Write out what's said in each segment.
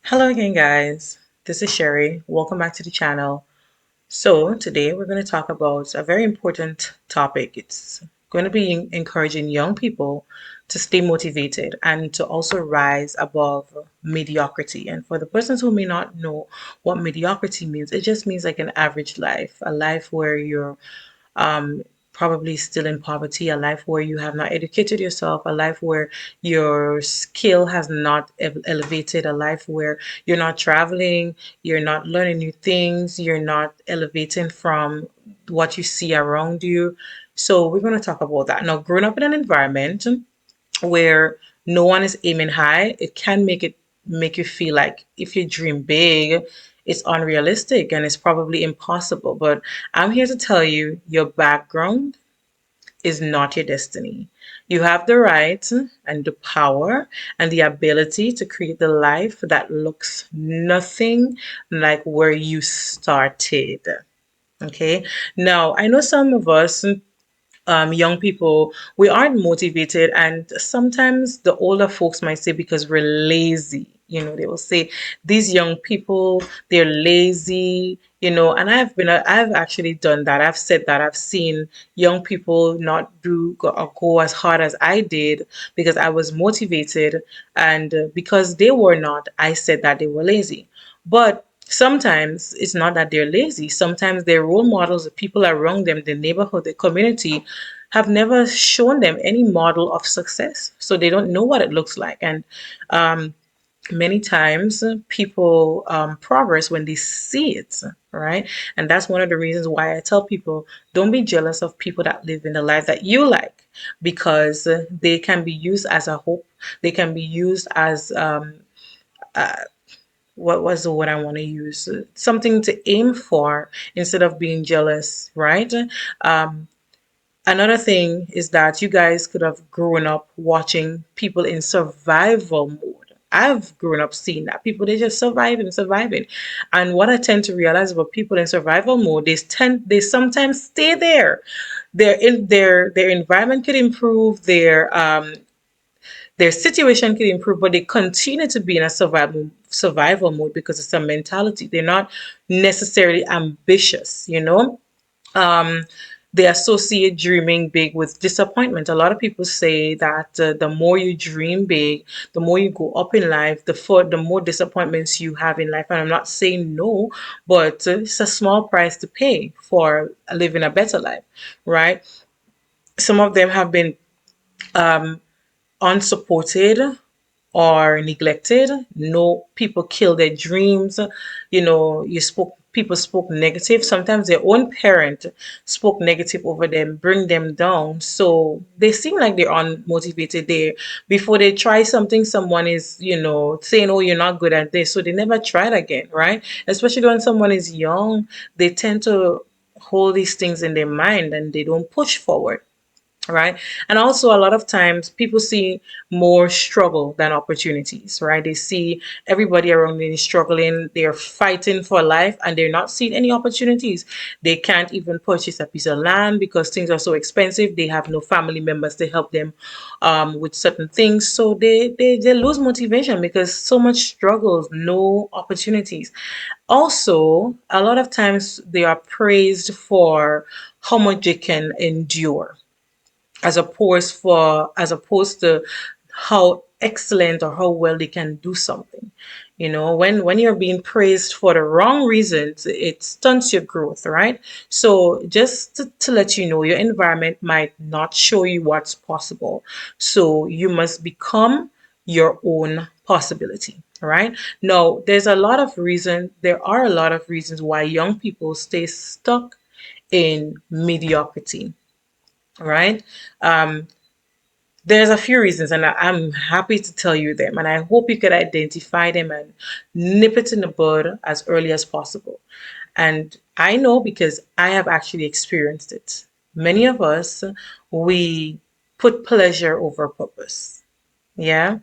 Hello again, guys. This is Sherry. Welcome back to the channel. So, today we're going to talk about a very important topic. It's going to be encouraging young people to stay motivated and to also rise above mediocrity. And for the persons who may not know what mediocrity means, it just means like an average life, a life where you're um, probably still in poverty, a life where you have not educated yourself, a life where your skill has not elevated, a life where you're not traveling, you're not learning new things, you're not elevating from what you see around you. So we're going to talk about that. Now, growing up in an environment where no one is aiming high, it can make you feel like if you dream big, it's unrealistic and it's probably impossible. But I'm here to tell you your background is not your destiny. You have the right and the power and the ability to create the life that looks nothing like where you started. Okay. Now, I know some of us young people, we aren't motivated. And sometimes the older folks might say because we're lazy. They will say these young people, they're lazy, and I've actually done that. I've said that. I've seen young people not go as hard as I did because I was motivated. And because they were not, I said that they were lazy. But sometimes it's not that they're lazy. Sometimes their role models, the people around them, the neighborhood, the community, have never shown them any model of success. So they don't know what it looks like. And um, many times people progress when they see it, right? And that's one of the reasons why I tell people don't be jealous of people that live in the life that you like, because they can be used as a hope. They can be used as uh, what was the word I want to use? Something to aim for instead of being jealous, right? Um, Another thing is that you guys could have grown up watching people in survival mode. I've grown up seeing that people, they just surviving. And what I tend to realize about people in survival mode, they sometimes stay there. Their environment could improve, their situation could improve, but they continue to be in a survival mode because it's a mentality. They're not necessarily ambitious. Um, they associate dreaming big with disappointment. A lot of people say that the more you dream big, the more you go up in life, the more disappointments you have in life. And I'm not saying no, but it's a small price to pay for living a better life, right? Some of them have been um, unsupported or neglected. No, people kill their dreams. People spoke negative. Sometimes their own parent spoke negative over them, bring them down. So they seem like they're unmotivated. Before they try something, someone is, saying, oh, you're not good at this. So they never tried again, right? Especially when someone is young, they tend to hold these things in their mind and they don't push forward, right? And also, a lot of times people see more struggle than opportunities, right? They see everybody around them is struggling, they're fighting for life, and they're not seeing any opportunities. They can't even purchase a piece of land because things are so expensive. They have no family members to help them with certain things. So they lose motivation because so much struggles, no opportunities. Also, a lot of times they are praised for how much they can endure, as opposed to how excellent or how well they can do something. When you're being praised for the wrong reasons, it stunts your growth, right? So just to let you know, your environment might not show you what's possible, so you must become your own possibility. All right. Now, there are a lot of reasons why young people stay stuck in mediocrity, right? Um, there's a few reasons, and I'm happy to tell you them, and I hope you could identify them and nip it in the bud as early as possible. And I know because I have actually experienced it. Many of us, we put pleasure over purpose. Yeah.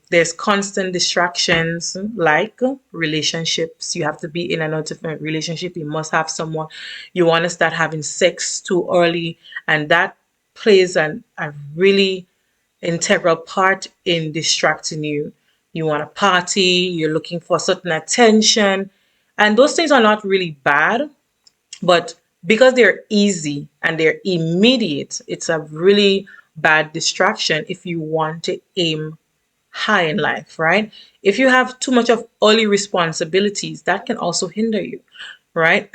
There's constant distractions like relationships. You have to be in an intimate relationship. You must have someone. You want to start having sex too early, and that plays a really integral part in distracting you. You want to party, you're looking for certain attention. And those things are not really bad, but because they're easy and they're immediate, it's a really bad distraction if you want to aim high in life, right? If you have too much of early responsibilities, that can also hinder you, right?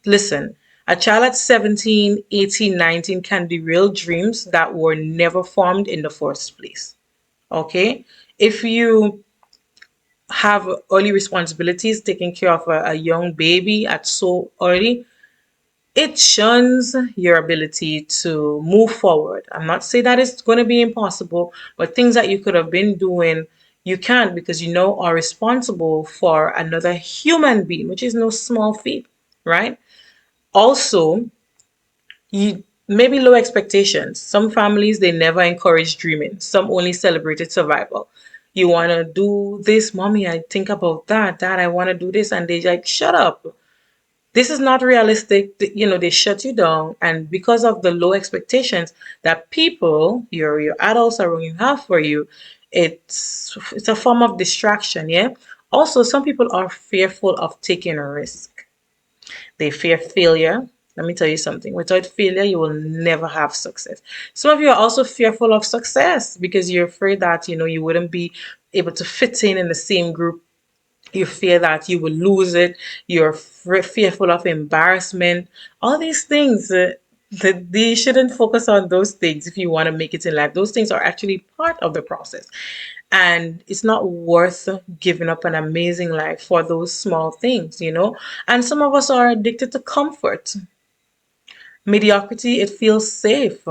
Listen, a child at 17, 18, 19 can derail dreams that were never formed in the first place. Okay? If you have early responsibilities, taking care of a young baby at so early, it shuns your ability to move forward. I'm not saying that it's going to be impossible, but things that you could have been doing, you can't because you know are responsible for another human being, which is no small feat, right? Also, you maybe low expectations. Some families they never encourage dreaming. Some only celebrated survival. You want to do this, mommy, I think about that. Dad, I want to do this. And they like, shut up. This is not realistic. You know, they shut you down. And because of the low expectations that people, your adults around you have for you, it's a form of distraction, yeah? Also, some people are fearful of taking a risk. They fear failure. Let me tell you something. Without failure, you will never have success. Some of you are also fearful of success because you're afraid that, you know, you wouldn't be able to fit in the same group. You fear that you will lose it. You're fearful of embarrassment. All these things, you shouldn't focus on those things if you want to make it in life. Those things are actually part of the process. And it's not worth giving up an amazing life for those small things, you know? And some of us are addicted to comfort. Mediocrity, it feels safe.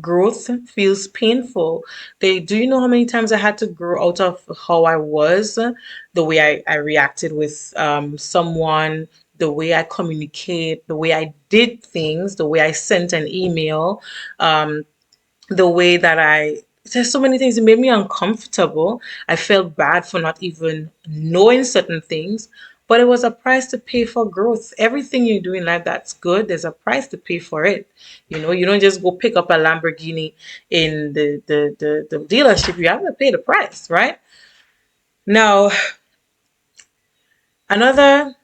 Growth feels painful. Do you know how many times I had to grow out of how I was, the way I reacted with someone, the way I communicate, the way I did things, the way I sent an email, um, the way that there's so many things. It made me uncomfortable. I felt bad for not even knowing certain things, but it was a price to pay for growth. Everything you do in life that's good, there's a price to pay for it. You know, you don't just go pick up a Lamborghini in the dealership. You have to pay the price, right? Now, another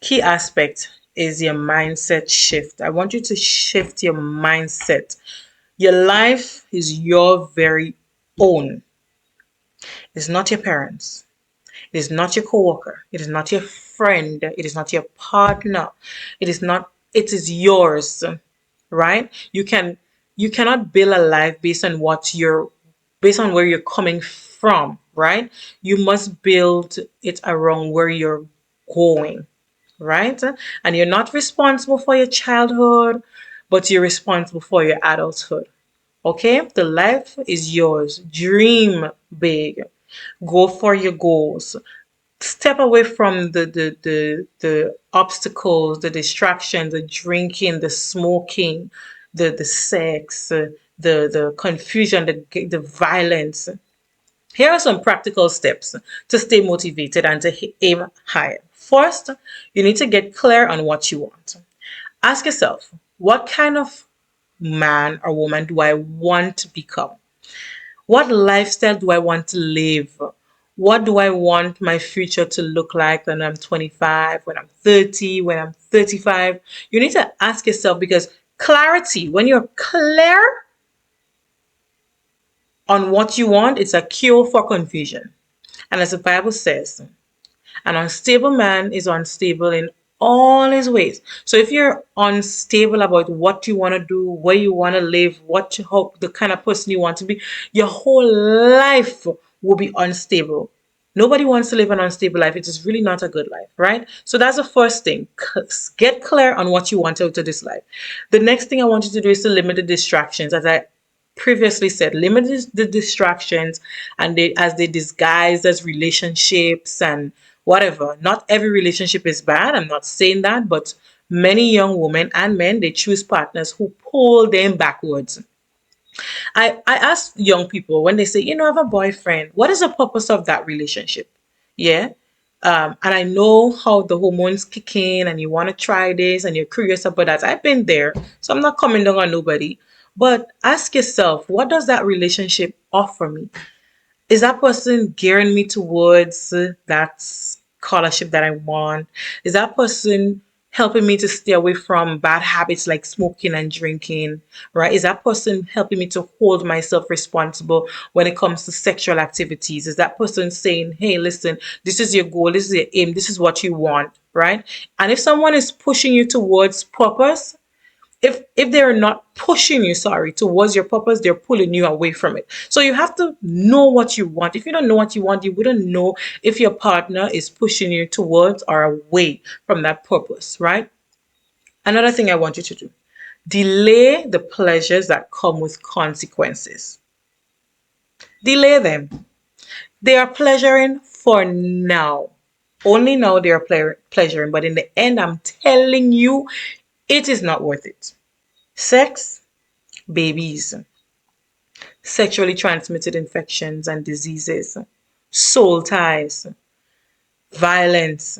key aspect is your mindset shift. I want you to shift your mindset. Your life is your very own. It's not your parents. It is not your coworker. It is not your friend. It is not your partner. It is not, it is yours, right? You cannot build a life based on where you're coming from, right? You must build it around where you're going, right? And you're not responsible for your childhood, but you're responsible for your adulthood. Okay? The life is yours. Dream big. Go for your goals. Step away from the obstacles, the distractions, the drinking, the smoking, the sex, the confusion, the violence. Here are some practical steps to stay motivated and to aim higher. First, you need to get clear on what you want. Ask yourself, what kind of man or woman do I want to become? What lifestyle do I want to live? What do I want my future to look like when I'm 25, when I'm 30, when I'm 35? You need to ask yourself because clarity, when you're clear on what you want, it's a cure for confusion. And as the Bible says, an unstable man is unstable in all his ways. So if you're unstable about what you want to do, where you want to live, how the kind of person you want to be, your whole life will be unstable. Nobody wants to live an unstable life. It is really not a good life, right? So that's the first thing. Get clear on what you want out of this life. The next thing I want you to do is to limit the distractions. As I previously said, limit the distractions and as they disguise as relationships and whatever. Not every relationship is bad. I'm not saying that, but many young women and men, they choose partners who pull them backwards. I ask young people when they say, you know, I have a boyfriend, what is the purpose of that relationship? Yeah. And I know how the hormones kick in and you want to try this and you're curious about that. I've been there, so I'm not coming down on nobody. But ask yourself, what does that relationship offer me? Is that person gearing me towards that scholarship that I want? Is that person helping me to stay away from bad habits like smoking and drinking, right? Is that person helping me to hold myself responsible when it comes to sexual activities? Is that person saying, hey, listen, this is your goal, this is your aim, this is what you want, right? And if someone is pushing you towards purpose, if they're not pushing you, sorry, towards your purpose, they're pulling you away from it. So you have to know what you want. If you don't know what you want, you wouldn't know if your partner is pushing you towards or away from that purpose, right? Another thing I want you to do: delay the pleasures that come with consequences. Delay them. They are pleasuring for now. Only now they are pleasuring, but in the end, I'm telling you, it is not worth it. Sex, babies, sexually transmitted infections and diseases, soul ties, violence,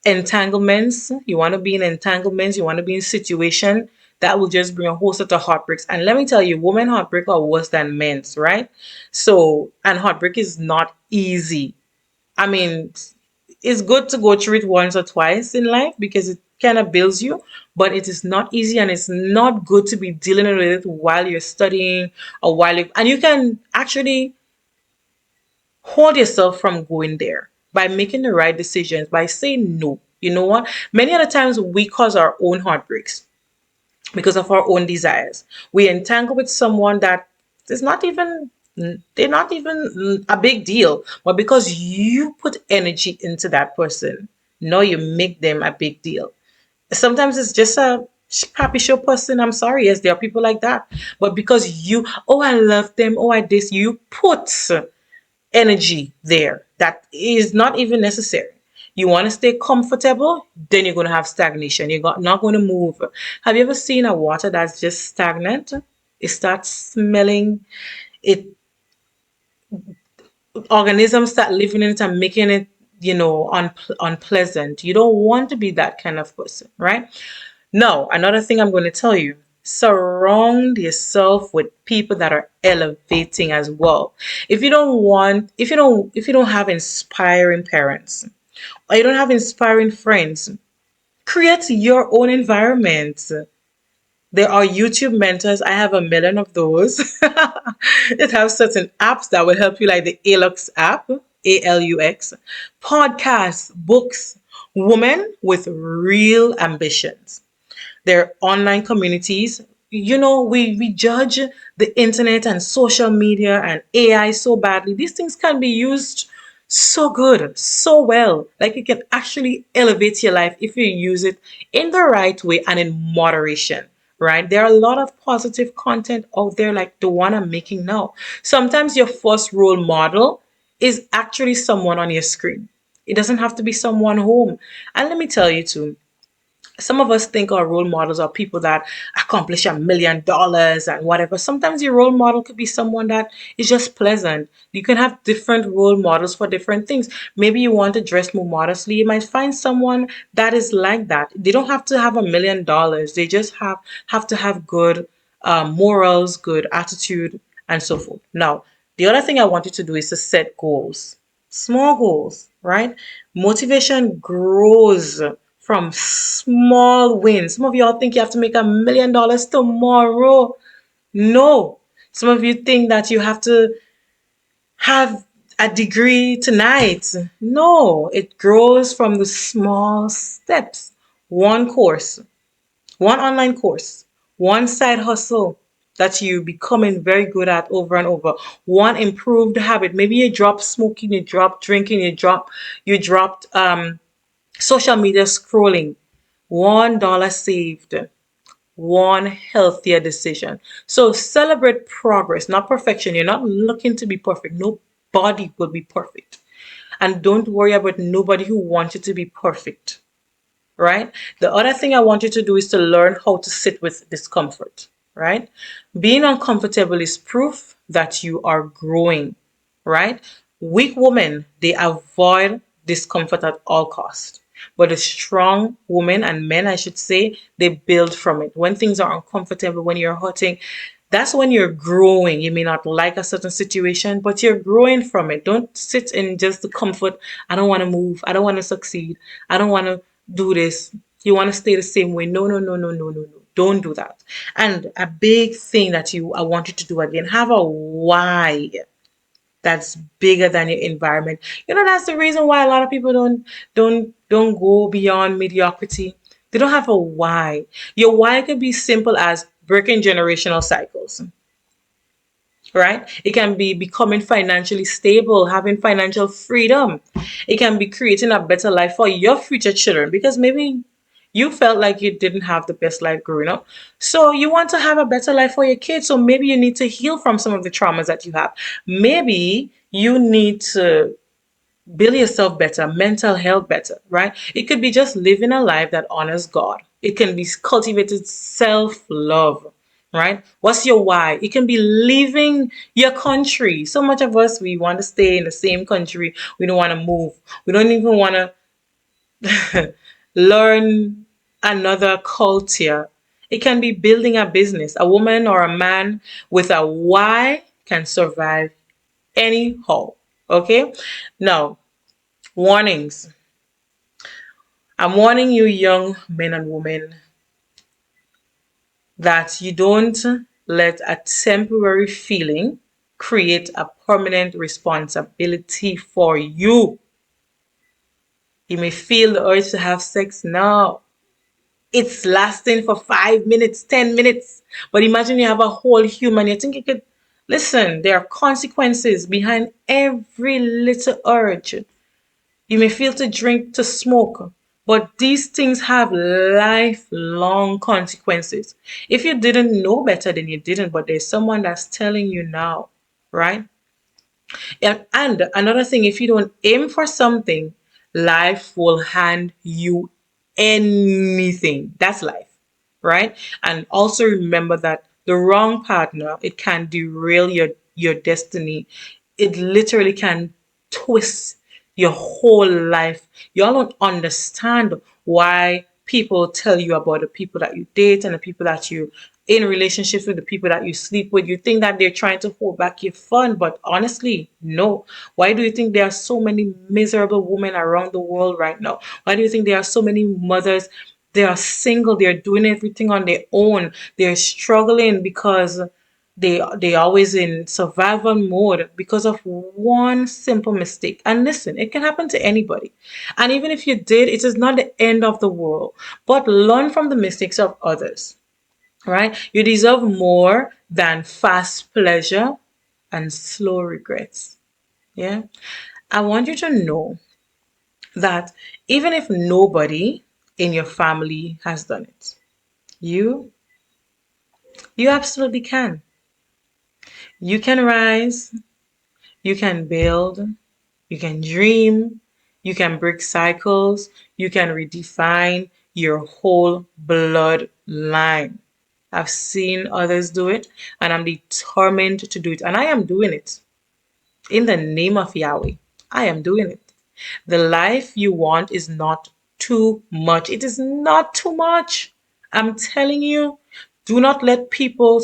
entanglements. You want to be in entanglements, you want to be in situation that will just bring a whole set of heartbreaks. And let me tell you, women heartbreak are worse than men's, right? So, and heartbreak is not easy. I mean, it's good to go through it once or twice in life because it kind of builds you, but it is not easy and it's not good to be dealing with it while you're studying or and you can actually hold yourself from going there by making the right decisions, by saying no. You know what? Many other times we cause our own heartbreaks because of our own desires. We entangle with someone that is not even they're not even a big deal, but because you put energy into that person, now you make them a big deal. Sometimes it's just a happy show person. I'm sorry, yes, there are people like that, but because you, oh, I love them, oh, I this, you put energy there that is not even necessary. You want to stay comfortable, then you're going to have stagnation. You're not going to move. Have you ever seen a water that's just stagnant? It starts smelling. It organisms start living in it and making it, unpleasant. You don't want to be that kind of person, right? Now, another thing I'm going to tell you: surround yourself with people that are elevating as well. If you don't have inspiring parents or you don't have inspiring friends, create your own environment. There are YouTube mentors. I have a million of those. It have certain apps that will help you, like the ALUX app, ALUX, podcasts, books, women with real ambitions. Their online communities. We judge the internet and social media and AI so badly. These things can be used so good, so well. Like, it can actually elevate your life if you use it in the right way and in moderation, right? There are a lot of positive content out there, like the one I'm making now. Sometimes your first role model is actually someone on your screen. It doesn't have to be someone home. And let me tell you too, some of us think our role models are people that accomplish $1 million and whatever. Sometimes your role model could be someone that is just pleasant. You can have different role models for different things. Maybe you want to dress more modestly. You might find someone that is like that. They don't have to have $1 million. They just have to have good morals, good attitude, and so forth. Now, the other thing I want you to do is to set goals. Small goals, right? Motivation grows from small wins. Some of y'all think you have to make $1 million tomorrow. No. Some of you think that you have to have a degree tonight. No, it grows from the small steps. One course, one online course, one side hustle that you becoming very good at over and over, one improved habit. Maybe you dropped smoking, you dropped drinking, you dropped social media scrolling. $1 saved, one healthier decision. So celebrate progress, not perfection. You're not looking to be perfect. Nobody will be perfect. And don't worry about nobody who wants you to be perfect, right? The other thing I want you to do is to learn how to sit with discomfort, right? Being uncomfortable is proof that you are growing, right? Weak women, they avoid discomfort at all costs. But a strong woman and men, I should say, they build from it. When things are uncomfortable, when you're hurting, That's when you're growing. You may not like a certain situation, but you're growing from it. Don't sit in just the comfort. I don't want to move. I don't want to succeed. I don't want to do this. You want to stay the same way. No, no, no, no, no, no, no. Don't do that. And a big thing that I want you to do again, have a why that's bigger than your environment. That's the reason why a lot of people don't go beyond mediocrity. They don't have a why. Your why could be simple as breaking generational cycles, right? It can be becoming financially stable, having financial freedom. It can be creating a better life for your future children because maybe you felt like you didn't have the best life growing up. So you want to have a better life for your kids. So maybe you need to heal from some of the traumas that you have. Maybe you need to build yourself better, mental health better, right? It could be just living a life that honors God. It can be cultivated self love, right? What's your why? It can be leaving your country. So much of us, we want to stay in the same country. We don't want to move. We don't even want to learn another culture. It can be building a business. A woman or a man with a why can survive anyhow. Okay? Now, warnings. I'm warning you, young men and women, that you don't let a temporary feeling create a permanent responsibility for you. You may feel the urge to have sex now. It's lasting for 5 minutes, 10 minutes. But imagine you have a whole human. You think you could. Listen, there are consequences behind every little urge. You may feel to drink, to smoke, but these things have lifelong consequences. If you didn't know better, then you didn't, but there's someone that's telling you now, right? And another thing, if you don't aim for something, life will hand you anything. That's life, right? And also remember that the wrong partner, it can derail your destiny. It literally can twist your whole life. Y'all don't understand why people tell you about the people that you date and the people that you in relationships with, the people that you sleep with. You think that they're trying to hold back your fun, but honestly, no. Why do you think there are so many miserable women around the world right now? Why do you think there are so many mothers? They are single, they're doing everything on their own, they're struggling because they always in survival mode because of one simple mistake. And listen, it can happen to anybody. And even if you did, it is not the end of the world. But learn from the mistakes of others, right? You deserve more than fast pleasure and slow regrets. Yeah. I want you to know that even if nobody in your family has done it, you you absolutely can. You can rise, you can build, you can dream, you can break cycles, you can redefine your whole bloodline. I've seen others do it, and I'm determined to do it. And I am doing it. In the name of Yahweh, I am doing it. The life you want is not too much. It is not too much. I'm telling you, do not let people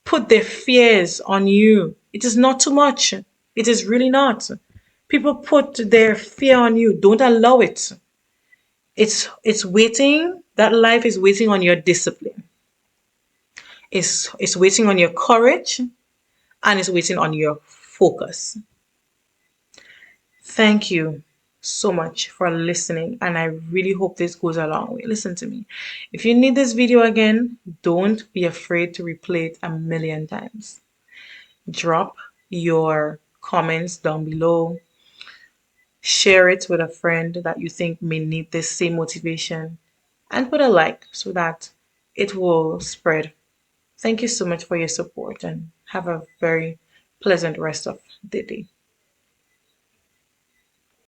put their fears on you. It is not too much. It is really not. People put their fear on you. Don't allow it. It's waiting. That life is waiting on your discipline. It's waiting on your courage, and it's waiting on your focus. Thank you so much for listening, and I really hope this goes a long way. Listen to me. If you need this video again, don't be afraid to replay it a million times. Drop your comments down below. Share it with a friend that you think may need this same motivation, and put a like so that it will spread. Thank you so much for your support and have a very pleasant rest of the day.